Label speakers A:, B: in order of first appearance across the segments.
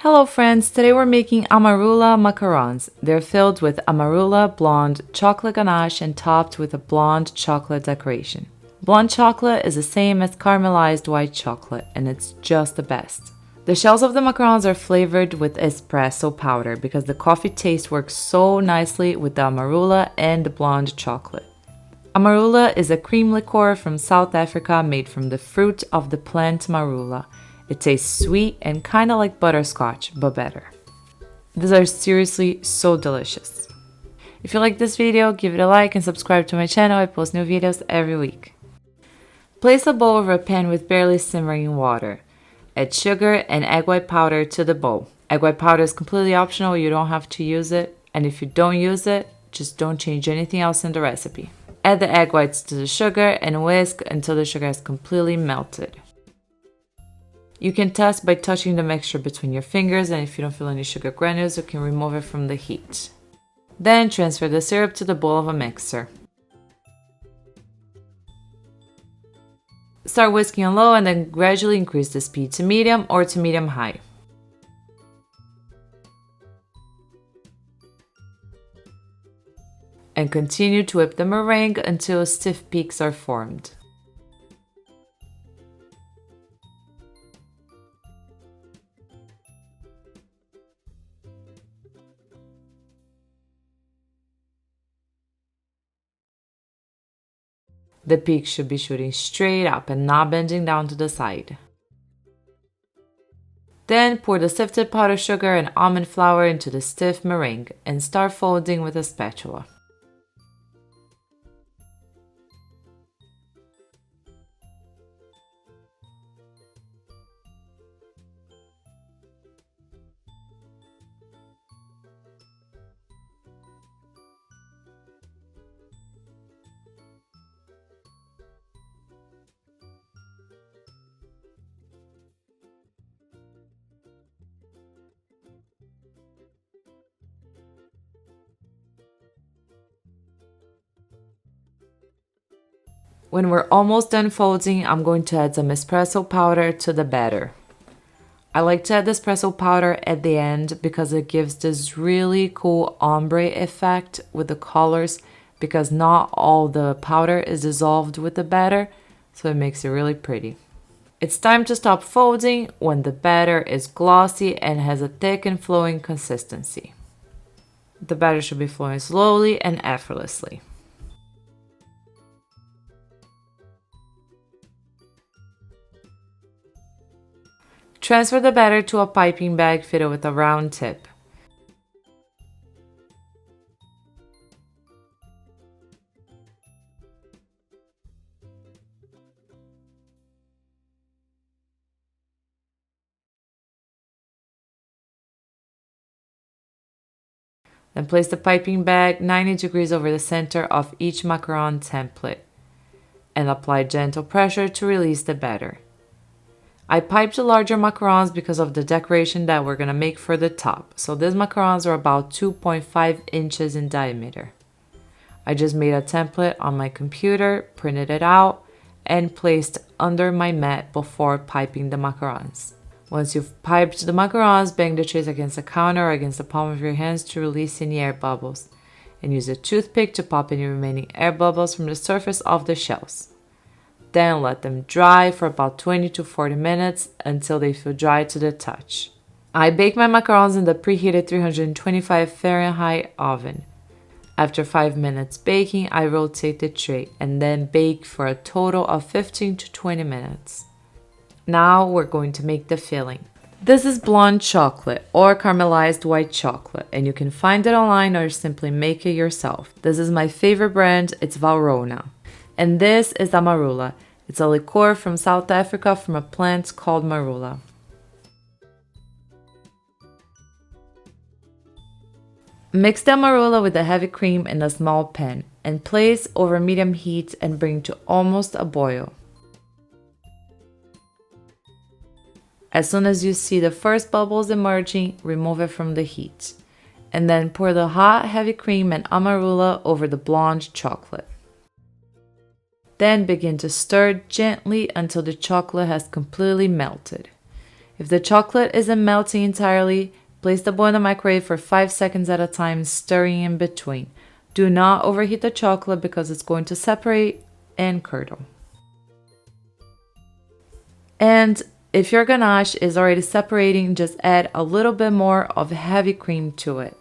A: Hello friends, today we're making Amarula Macarons. They're filled with Amarula Blonde Chocolate Ganache and topped with a blonde chocolate decoration. Blonde chocolate is the same as caramelized white chocolate and it's just the best. The shells of the macarons are flavored with espresso powder because the coffee taste works so nicely with the Amarula and the blonde chocolate. Amarula is a cream liqueur from South Africa made from the fruit of the plant marula. It tastes sweet and kinda like butterscotch, but better. These are seriously so delicious. If you like this video, give it a like and subscribe to my channel. I post new videos every week. Place a bowl over a pan with barely simmering water. Add sugar and egg white powder to the bowl. Egg white powder is completely optional, you don't have to use it. And if you don't use it, just don't change anything else in the recipe. Add the egg whites to the sugar and whisk until the sugar has completely melted. You can test by touching the mixture between your fingers, and if you don't feel any sugar granules, you can remove it from the heat. Then transfer the syrup to the bowl of a mixer. Start whisking on low and then gradually increase the speed to medium or to medium-high. And continue to whip the meringue until stiff peaks are formed. The peaks should be shooting straight up and not bending down to the side. Then pour the sifted powdered sugar and almond flour into the stiff meringue and start folding with a spatula. When we're almost done folding, I'm going to add some espresso powder to the batter. I like to add the espresso powder at the end because it gives this really cool ombre effect with the colors because not all the powder is dissolved with the batter, so it makes it really pretty. It's time to stop folding when the batter is glossy and has a thick and flowing consistency. The batter should be flowing slowly and effortlessly. Transfer the batter to a piping bag fitted with a round tip. Then place the piping bag 90 degrees over the center of each macaron template and apply gentle pressure to release the batter. I piped the larger macarons because of the decoration that we're going to make for the top. So these macarons are about 2.5 inches in diameter. I just made a template on my computer, printed it out, and placed under my mat before piping the macarons. Once you've piped the macarons, bang the trays against the counter or against the palm of your hands to release any air bubbles. And use a toothpick to pop any remaining air bubbles from the surface of the shells. Then let them dry for about 20 to 40 minutes until they feel dry to the touch. I bake my macarons in the preheated 325 Fahrenheit oven. After 5 minutes baking, I rotate the tray and then bake for a total of 15 to 20 minutes. Now we're going to make the filling. This is blonde chocolate or caramelized white chocolate, and you can find it online or simply make it yourself. This is my favorite brand, it's Valrhona. And this is Amarula. It's a liqueur from South Africa from a plant called marula. Mix the Amarula with the heavy cream in a small pan and place over medium heat and bring to almost a boil. As soon as you see the first bubbles emerging, remove it from the heat. And then pour the hot, heavy cream and Amarula over the blonde chocolate. Then begin to stir gently until the chocolate has completely melted. If the chocolate isn't melting entirely, place the bowl in the microwave for 5 seconds at a time, stirring in between. Do not overheat the chocolate because it's going to separate and curdle. And if your ganache is already separating, just add a little bit more of heavy cream to it.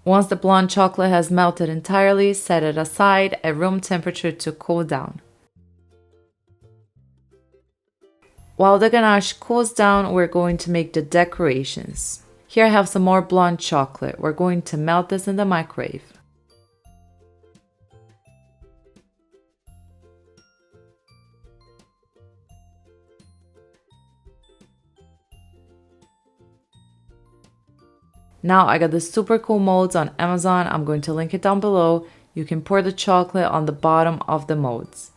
A: Once the blonde chocolate has melted entirely, set it aside at room temperature to cool down. While the ganache cools down, we're going to make the decorations. Here I have some more blonde chocolate. We're going to melt this in the microwave. Now I got the super cool molds on Amazon. I'm going to link it down below. You can pour the chocolate on the bottom of the molds.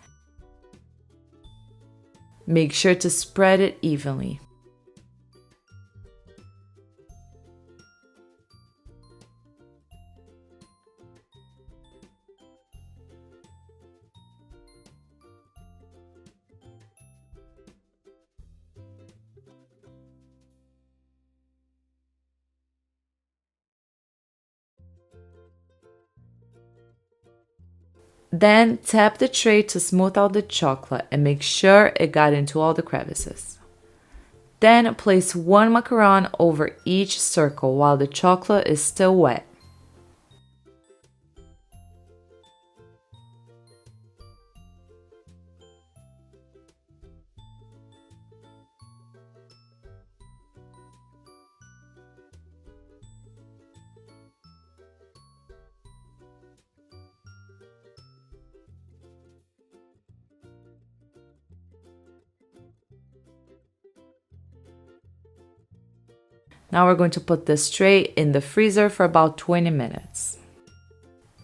A: Make sure to spread it evenly. Then tap the tray to smooth out the chocolate and make sure it got into all the crevices. Then place one macaron over each circle while the chocolate is still wet. Now we're going to put this tray in the freezer for about 20 minutes.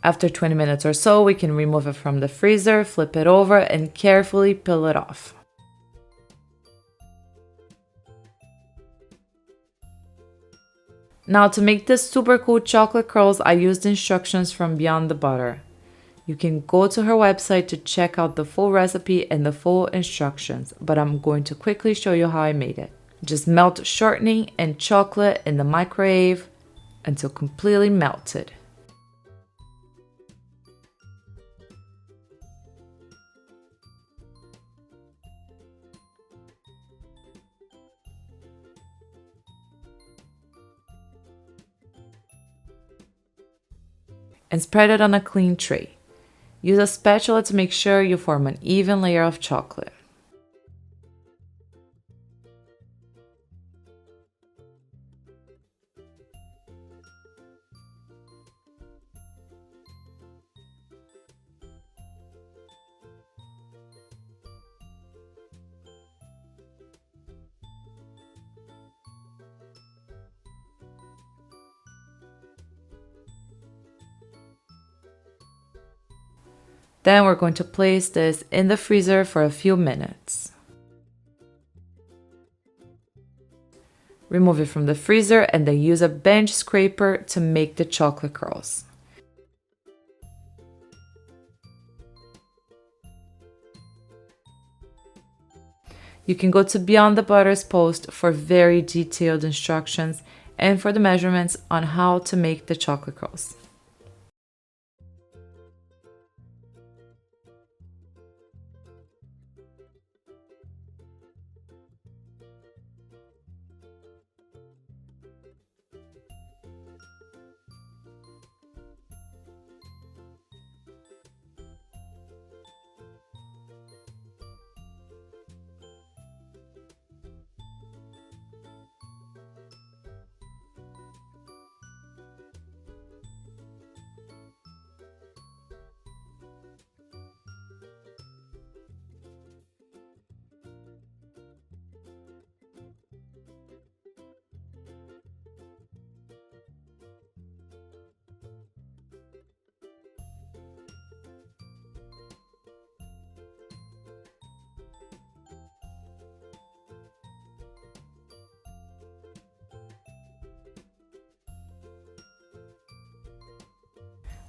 A: After 20 minutes or so, we can remove it from the freezer, flip it over, and carefully peel it off. Now to make this super cool chocolate curls, I used instructions from Beyond the Butter. You can go to her website to check out the full recipe and the full instructions, but I'm going to quickly show you how I made it. Just melt shortening and chocolate in the microwave until completely melted. And spread it on a clean tray. Use a spatula to make sure you form an even layer of chocolate. Then we're going to place this in the freezer for a few minutes. Remove it from the freezer and then use a bench scraper to make the chocolate curls. You can go to Beyond the Butter's post for very detailed instructions and for the measurements on how to make the chocolate curls.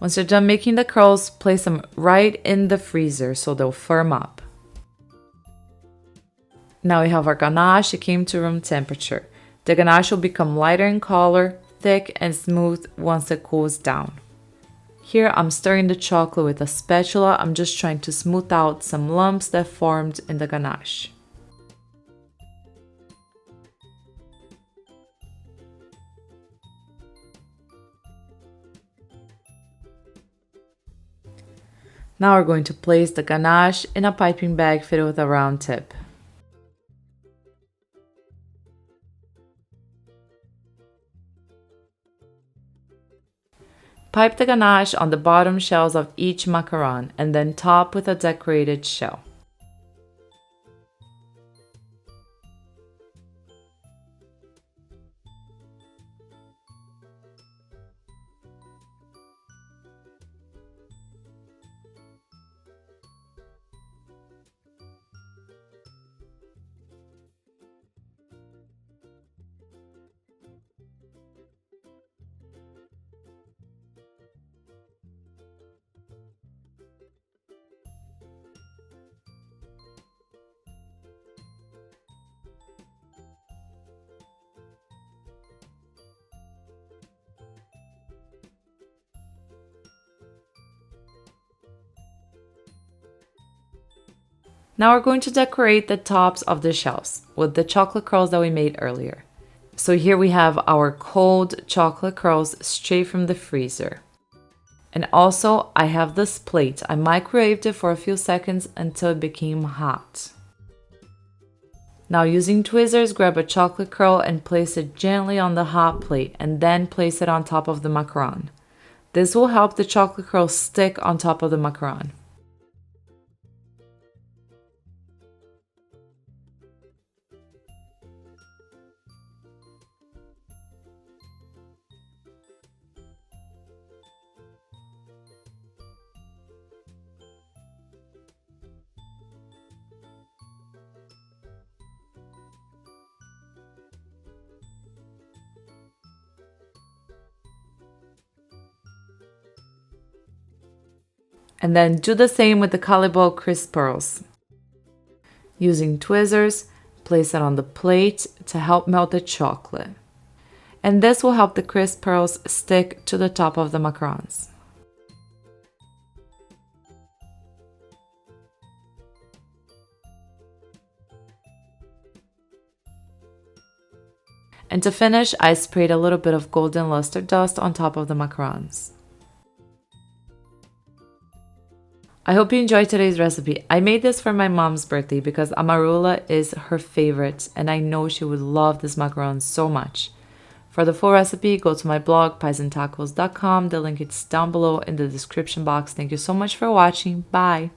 A: Once you're done making the curls, place them right in the freezer so they'll firm up. Now we have our ganache. It came to room temperature. The ganache will become lighter in color, thick and smooth once it cools down. Here I'm stirring the chocolate with a spatula. I'm just trying to smooth out some lumps that formed in the ganache. Now we're going to place the ganache in a piping bag fitted with a round tip. Pipe the ganache on the bottom shells of each macaron and then top with a decorated shell. Now we're going to decorate the tops of the shells with the chocolate curls that we made earlier. So here we have our cold chocolate curls straight from the freezer. And also I have this plate. I microwaved it for a few seconds until it became hot. Now using tweezers, grab a chocolate curl and place it gently on the hot plate and then place it on top of the macaron. This will help the chocolate curl stick on top of the macaron. And then do the same with the Calibol crisp pearls. Using tweezers, place it on the plate to help melt the chocolate. And this will help the crisp pearls stick to the top of the macarons. And to finish, I sprayed a little bit of golden luster dust on top of the macarons. I hope you enjoyed today's recipe. I made this for my mom's birthday because Amarula is her favorite and I know she would love this macaron so much. For the full recipe, go to my blog, piesandtacos.com. The link is down below in the description box. Thank you so much for watching. Bye!